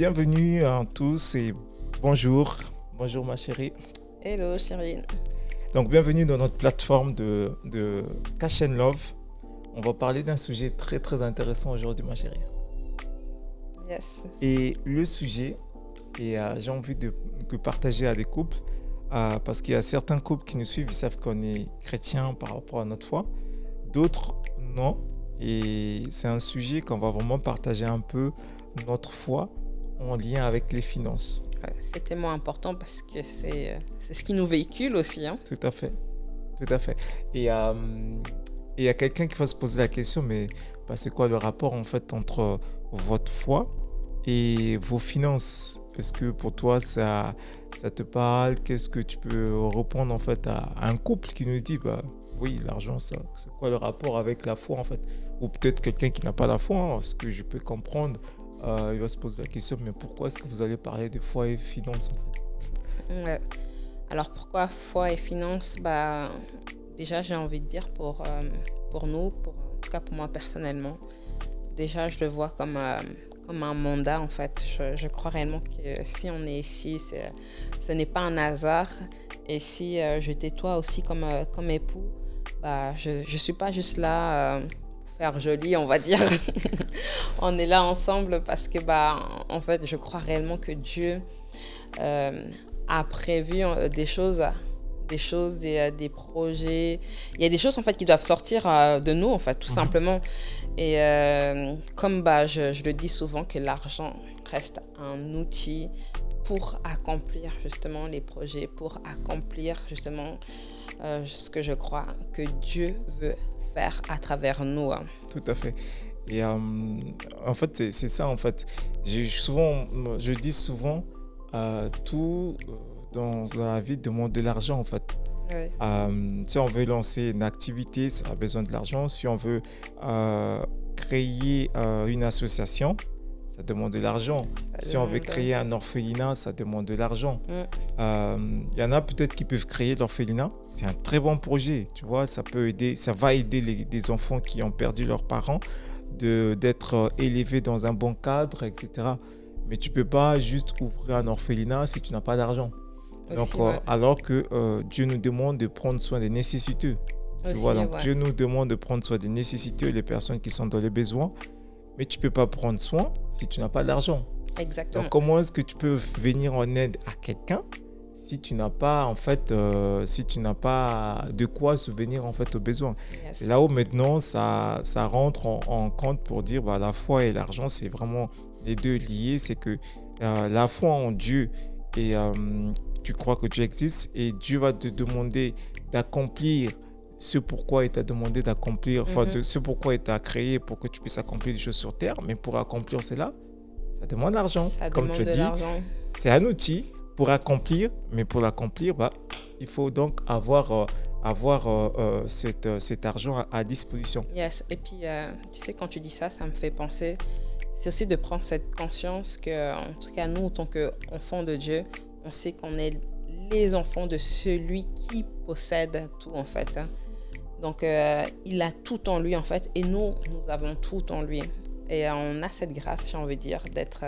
bienvenue à tous et bonjour. Bonjour ma chérie. Hello chérie. Donc bienvenue dans notre plateforme de Cash and Love. On va parler d'un sujet très très intéressant aujourd'hui ma chérie. Yes. Et le sujet, j'ai envie de partager à des couples, parce qu'il y a certains couples qui nous suivent, ils savent qu'on est chrétien par rapport à notre foi. D'autres non. Et c'est un sujet qu'on va vraiment partager un peu notre foi en lien avec les finances. Ouais, c'est tellement important parce que c'est ce qui nous véhicule aussi. Hein. Tout à fait. Tout à fait. Et il y a quelqu'un qui va se poser la question, mais c'est quoi le rapport en fait entre votre foi et vos finances? Est-ce que pour toi ça te parle? Qu'est-ce que tu peux répondre en fait à un couple qui nous dit oui, l'argent, c'est quoi le rapport avec la foi en fait? Ou peut-être quelqu'un qui n'a pas la foi, hein, ce que je peux comprendre, il va se poser la question, mais pourquoi est-ce que vous allez parler de foi et finances en fait? Ouais. Alors pourquoi foi et finances? Déjà j'ai envie de dire pour nous, en tout cas pour moi personnellement, déjà je le vois comme un mandat en fait. Je crois réellement que si on est ici, ce n'est pas un hasard. Et si j'étais toi aussi comme époux, je suis pas juste là pour faire joli, on va dire. On est là ensemble parce que en fait, je crois réellement que Dieu a prévu des choses, des projets. Il y a des choses en fait qui doivent sortir de nous en fait, tout simplement. Et comme je le dis souvent, que l'argent reste un outil pour accomplir justement les projets, pour accomplir justement ce que je crois que Dieu veut faire à travers nous. Hein. Tout à fait. Et en fait, c'est ça en fait. Je dis souvent, tout dans la vie demande de l'argent en fait. Oui. Si on veut lancer une activité, ça a besoin de l'argent. Si on veut créer une association, ça demande de l'argent. Si on veut créer un orphelinat, ça demande de l'argent. Il y en a peut-être qui peuvent créer l'orphelinat. C'est un très bon projet, tu vois. Ça va aider les enfants qui ont perdu leurs parents d'être élevés dans un bon cadre, etc. Mais tu peux pas juste ouvrir un orphelinat si tu n'as pas d'argent. Aussi, Donc, alors que Dieu nous demande de prendre soin des nécessiteux. Tu vois, donc Dieu nous demande de prendre soin des nécessiteux, les personnes qui sont dans les besoins. Mais tu ne peux pas prendre soin si tu n'as pas d'argent. Exactement. Donc, comment est-ce que tu peux venir en aide à quelqu'un si tu n'as pas, en fait, si tu n'as pas de quoi subvenir en fait aux besoins? Yes. C'est là où maintenant ça rentre en compte pour dire la foi et l'argent, c'est vraiment les deux liés. C'est que la foi en Dieu et tu crois que Dieu existe et Dieu va te demander d'accomplir ce pourquoi il t'a demandé d'accomplir, ce pourquoi il t'a créé pour que tu puisses accomplir des choses sur terre. Mais pour accomplir cela, ça demande l'argent. Comme tu dis, c'est un outil pour accomplir, mais pour l'accomplir, il faut donc avoir cet argent à disposition. Yes. Et puis, tu sais, quand tu dis ça, ça me fait penser, c'est aussi de prendre cette conscience que, en tout cas, nous, en tant qu'enfants de Dieu, on sait qu'on est les enfants de celui qui possède tout, en fait. Donc, il a tout en lui, en fait, et nous avons tout en lui. Et on a cette grâce, j'ai envie de dire, d'être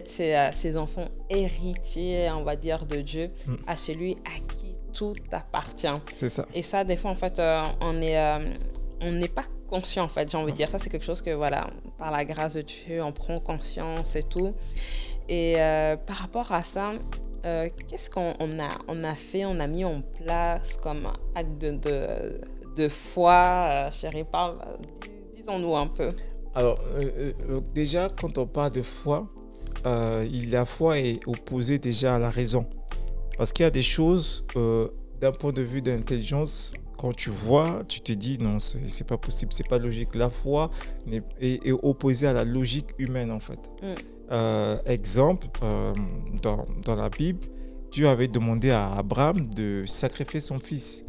ces enfants héritiers, on va dire, de Dieu, à celui à qui tout appartient. C'est ça. Et ça, des fois, en fait, on n'est pas conscient, en fait, j'ai envie de dire. Ça, c'est quelque chose que, par la grâce de Dieu, on prend conscience et tout. Et par rapport à ça, qu'est-ce qu'on a fait, on a mis en place comme acte de foi, chérie, disons-nous un peu. Alors, déjà, quand on parle de foi, la foi est opposée déjà à la raison. Parce qu'il y a des choses, d'un point de vue d'intelligence, quand tu vois, tu te dis non, c'est pas possible, c'est pas logique. La foi est opposée à la logique humaine en fait. Exemple, dans la Bible, Dieu avait demandé à Abraham de sacrifier son fils.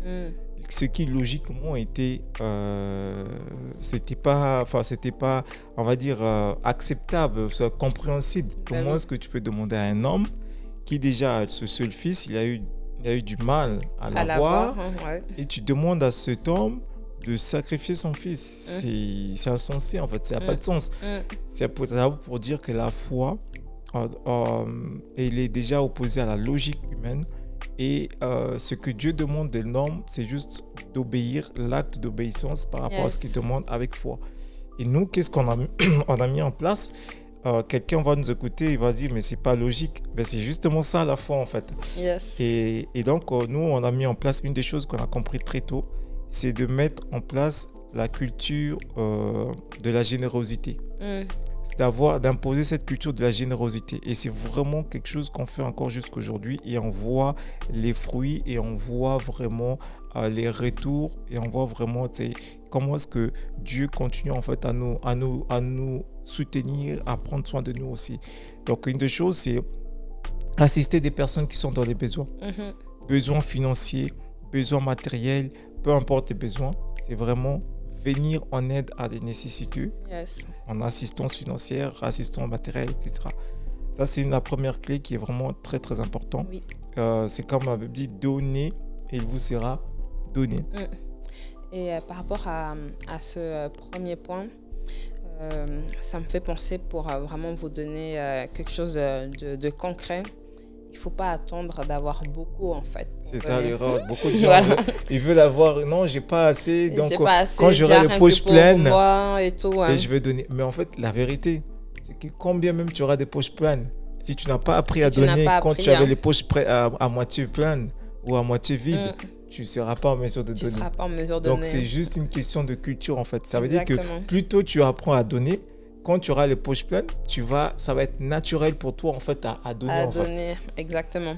Ce qui logiquement était, c'était pas, on va dire, acceptable, compréhensible. Comment est-ce que tu peux demander à un homme qui déjà a ce seul fils, il a eu du mal à l'avoir, et tu demandes à cet homme de sacrifier son fils? C'est insensé en fait, ça n'a pas de sens. C'est pour dire que la foi il est déjà opposé à la logique humaine. Et ce que Dieu demande de l'homme, c'est juste d'obéir, l'acte d'obéissance par rapport à ce qu'il demande avec foi. Et nous, qu'est-ce qu'on a, on a mis en place? Quelqu'un va nous écouter, il va se dire, mais c'est pas logique. Mais c'est justement ça la foi en fait. Yes. Et donc, nous, on a mis en place une des choses qu'on a compris très tôt, c'est de mettre en place la culture de la générosité. C'est d'imposer cette culture de la générosité. Et c'est vraiment quelque chose qu'on fait encore jusqu'aujourd'hui. Et on voit les fruits et on voit vraiment les retours. Et on voit vraiment comment est-ce que Dieu continue en fait à nous soutenir, à prendre soin de nous aussi. Donc une des choses, c'est assister des personnes qui sont dans les besoins. Besoins financiers, besoins matériels, peu importe les besoins. C'est vraiment venir en aide à des nécessités, en assistance financière, assistance matérielle, etc. Ça, c'est la première clé qui est vraiment très, très importante. Oui. C'est comme on avait dit, donner et il vous sera donné. Et par rapport à ce premier point, ça me fait penser pour vraiment vous donner quelque chose de concret. Il ne faut pas attendre d'avoir beaucoup, en fait. C'est ça l'erreur. Beaucoup de gens, ils veulent avoir... Non, j'ai pas assez. Donc, pas assez, quand j'aurai les poches pleines, et tout, et je vais donner. Mais en fait, la vérité, c'est que combien même tu auras des poches pleines, si tu n'as pas appris à donner quand tu avais les poches à moitié pleines ou à moitié vides, tu ne seras pas en mesure de donner. Tu ne seras pas en mesure de donner. Donc, donner. c'est juste une question de culture, en fait. Ça veut dire que plus tôt tu apprends à donner, quand tu auras les poches pleines, ça va être naturel pour toi en fait à donner. À donner, exactement.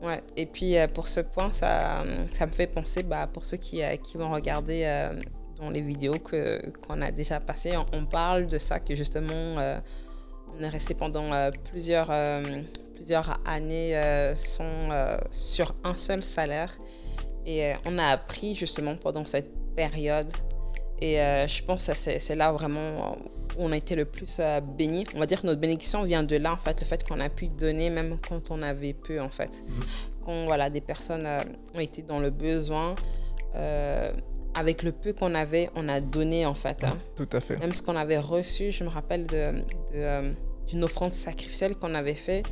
Ouais. Et puis pour ce point, ça me fait penser, pour ceux qui vont regarder dans les vidéos qu'on a déjà passées, on parle de ça, que justement on est resté pendant plusieurs années sur un seul salaire. Et on a appris justement pendant cette période. Et je pense que c'est là vraiment où on a été le plus bénis. On va dire que notre bénédiction vient de là, en fait, le fait qu'on a pu donner même quand on avait peu, en fait. Quand des personnes ont été dans le besoin, avec le peu qu'on avait, on a donné, en fait. Tout à fait. Même ce qu'on avait reçu, je me rappelle d'une offrande sacrificielle qu'on avait fait.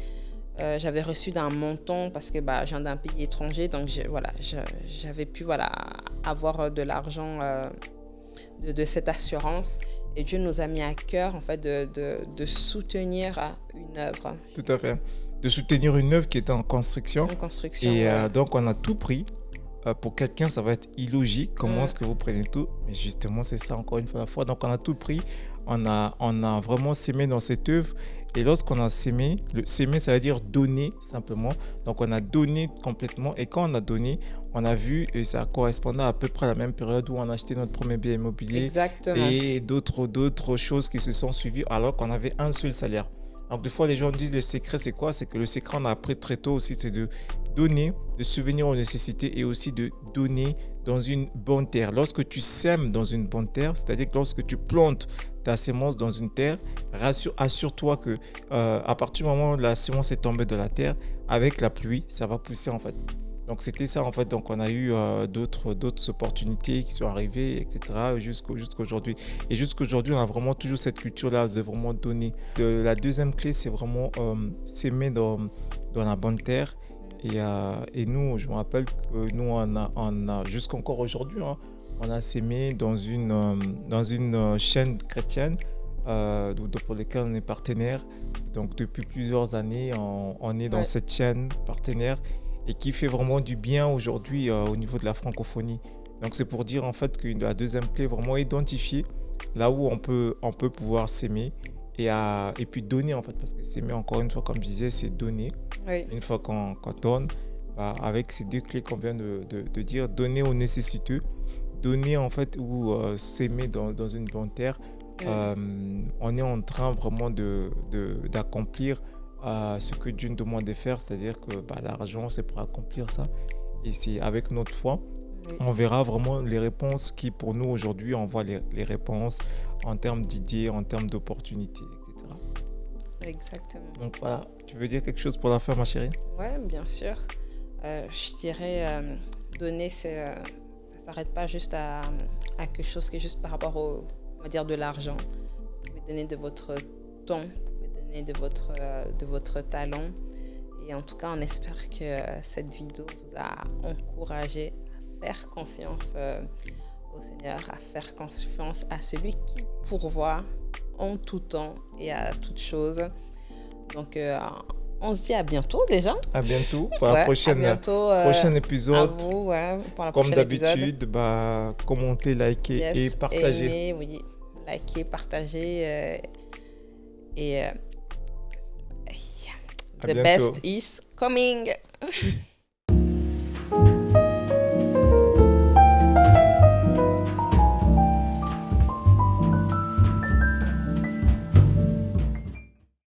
J'avais reçu d'un montant parce que je viens d'un pays étranger, donc j'avais pu avoir de l'argent de cette assurance, et Dieu nous a mis à cœur en fait de soutenir une œuvre. Tout à fait, de soutenir une œuvre qui est en construction. Et donc on a tout pris. Pour quelqu'un, ça va être illogique. Comment est-ce que vous prenez tout? Mais justement, c'est ça encore une fois la foi. Donc on a tout pris. On a vraiment sémé dans cette œuvre. Et lorsqu'on a sémé, sémer, ça veut dire donner simplement. Donc on a donné complètement. Et quand on a donné, on a vu, et ça correspondait à peu près à la même période où on a acheté notre premier bien immobilier. Exactement. Et d'autres choses qui se sont suivies alors qu'on avait un seul salaire. Donc des fois, les gens disent le secret, c'est quoi? C'est que le secret, on a appris très tôt aussi, c'est de donner, de subvenir aux nécessités et aussi de donner dans une bonne terre. Lorsque tu sèmes dans une bonne terre, c'est-à-dire que lorsque tu plantes ta sémence dans une terre, assure-toi que à partir du moment où la sémence est tombée dans la terre, avec la pluie, ça va pousser en fait. Donc c'était ça en fait. Donc on a eu d'autres opportunités qui sont arrivées, etc. jusqu'aujourd'hui. Et jusqu'aujourd'hui, on a vraiment toujours cette culture-là de vraiment donner. La deuxième clé, c'est vraiment s'aimer dans la bonne terre. Et nous, je me rappelle que nous, on a jusqu'encore aujourd'hui, on a sémé dans une chaîne chrétienne pour laquelle on est partenaire. Donc depuis plusieurs années, on est dans cette chaîne partenaire et qui fait vraiment du bien aujourd'hui au niveau de la francophonie. Donc c'est pour dire en fait que la deuxième clé, vraiment identifier là où on peut pouvoir s'aimer et puis donner en fait, parce que s'aimer, encore une fois, comme je disais, c'est donner. Oui. Une fois qu'on donne, avec ces deux clés qu'on vient de dire, donner aux nécessiteux, donner en fait ou s'aimer dans une bonne terre, on est en train vraiment d'accomplir ce que Dieu nous demande de faire, c'est-à-dire que l'argent, c'est pour accomplir ça. Et c'est avec notre foi, on verra vraiment les réponses qui, pour nous, aujourd'hui, on voit les réponses en termes d'idées, en termes d'opportunités, etc. Exactement. Donc voilà, tu veux dire quelque chose pour la fin, ma chérie? Ouais, bien sûr. Je dirais, donner, ça ne s'arrête pas juste à quelque chose qui est juste par rapport on va dire de l'argent. Vous pouvez donner de votre temps, vous pouvez donner de votre talent. Et en tout cas, on espère que cette vidéo vous a encouragé à faire confiance au Seigneur, à faire confiance à celui qui pourvoit en tout temps et à toute chose. Donc, on se dit à bientôt déjà. À bientôt pour la prochaine, prochain épisode. À vous, pour la Comme d'habitude, commentez, likez et partagez. Aimez, oui, likez, partagez. The best is coming.